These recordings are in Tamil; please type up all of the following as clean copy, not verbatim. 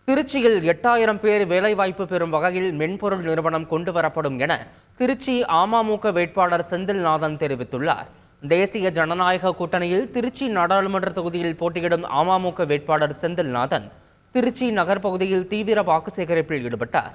திருச்சியில் 8000 பேர் வேலைவாய்ப்பு பெறும் வகையில் மென்பொருள் நிறுவனம் கொண்டு வரப்படும் என திருச்சி அமமுக வேட்பாளர் செந்தில்நாதன் தெரிவித்துள்ளார். தேசிய ஜனநாயக கூட்டணியில் திருச்சி நாடாளுமன்ற தொகுதியில் போட்டியிடும் அமமுக வேட்பாளர் செந்தில்நாதன் திருச்சி நகர் பகுதியில் தீவிர வாக்கு சேகரிப்பில் ஈடுபட்டார்.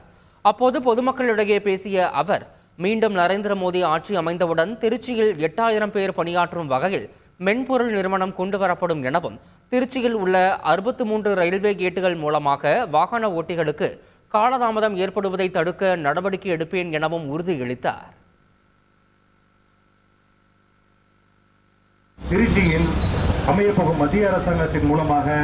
அப்போது பொதுமக்களிடையே பேசிய அவர், மீண்டும் நரேந்திர மோடி ஆட்சி அமைந்தவுடன் திருச்சியில் 8000 பேர் பணியாற்றும் வகையில் மென்பொருள் நிறுவனம் கொண்டு வரப்படும் எனவும், திருச்சியில் உள்ள 63 ரயில்வே கேட்டுகள் மூலமாக வாகன ஓட்டிகளுக்கு காலதாமதம் ஏற்படுவதை தடுக்க நடவடிக்கை எடுப்பேன் எனவும் உறுதியளித்தார். திருச்சியில் அமையப்போகும் மத்திய அரசாங்கத்தின் மூலமாக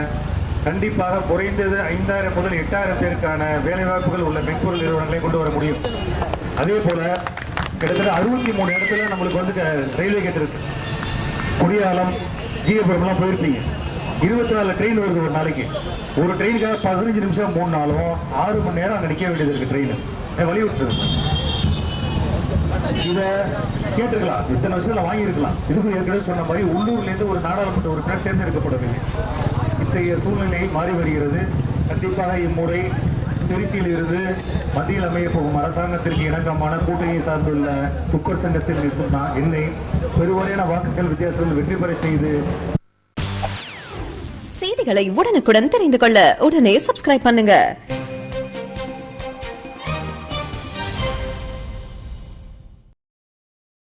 கண்டிப்பாக குறைந்தது 5000 முதல் 8000 பேருக்கான வேலைவாய்ப்புகள் உள்ள மென்பொருள் நிறுவனங்களை கொண்டு வர முடியும். அதே போல கிட்டத்தட்ட 63 இடத்துல நம்மளுக்கு வந்து ரயில்வே கேட் இருக்கு. குடியாலம், ஜிஎபுரம்லாம் போயிருப்பீங்க. 24 ட்ரெயின் வருது ஒரு நாளைக்கு. ஒரு ட்ரெயினுக்காக 15 நிமிஷம் 3 நாளும் 6 மணி நேரம் அங்கே நிற்க வேண்டியது இருக்கு. ட்ரெயின் வழி விட்டுருக்கு. இதை கேட்டுருக்கலாம், இத்தனை வருஷத்துல வாங்கியிருக்கலாம். இதுக்கு ஏற்கனவே சொன்ன மாதிரி உள்ளூர்லேருந்து ஒரு நாடாளுமன்ற உறுப்பினர் தேர்ந்தெடுக்கப்படவில்லை. இத்தகைய சூழ்நிலை மாறி வருகிறது. கண்டிப்பாக இம்முறை திருச்சியில் இருந்து மத்தியில் அமைய போகும் அரசாங்கத்திற்கு இணக்கமான கூட்டணியை சார்ந்துள்ள குக்கர் சங்கத்தில் நிற்கும் என்னை பெருவாரியான வாக்குகள் வித்தியாசத்தில் வெற்றி பெற செய்து செய்திகளை உடனுக்குடன் தெரிந்து கொள்ள உடனே சப்ஸ்கிரைப் பண்ணுங்க.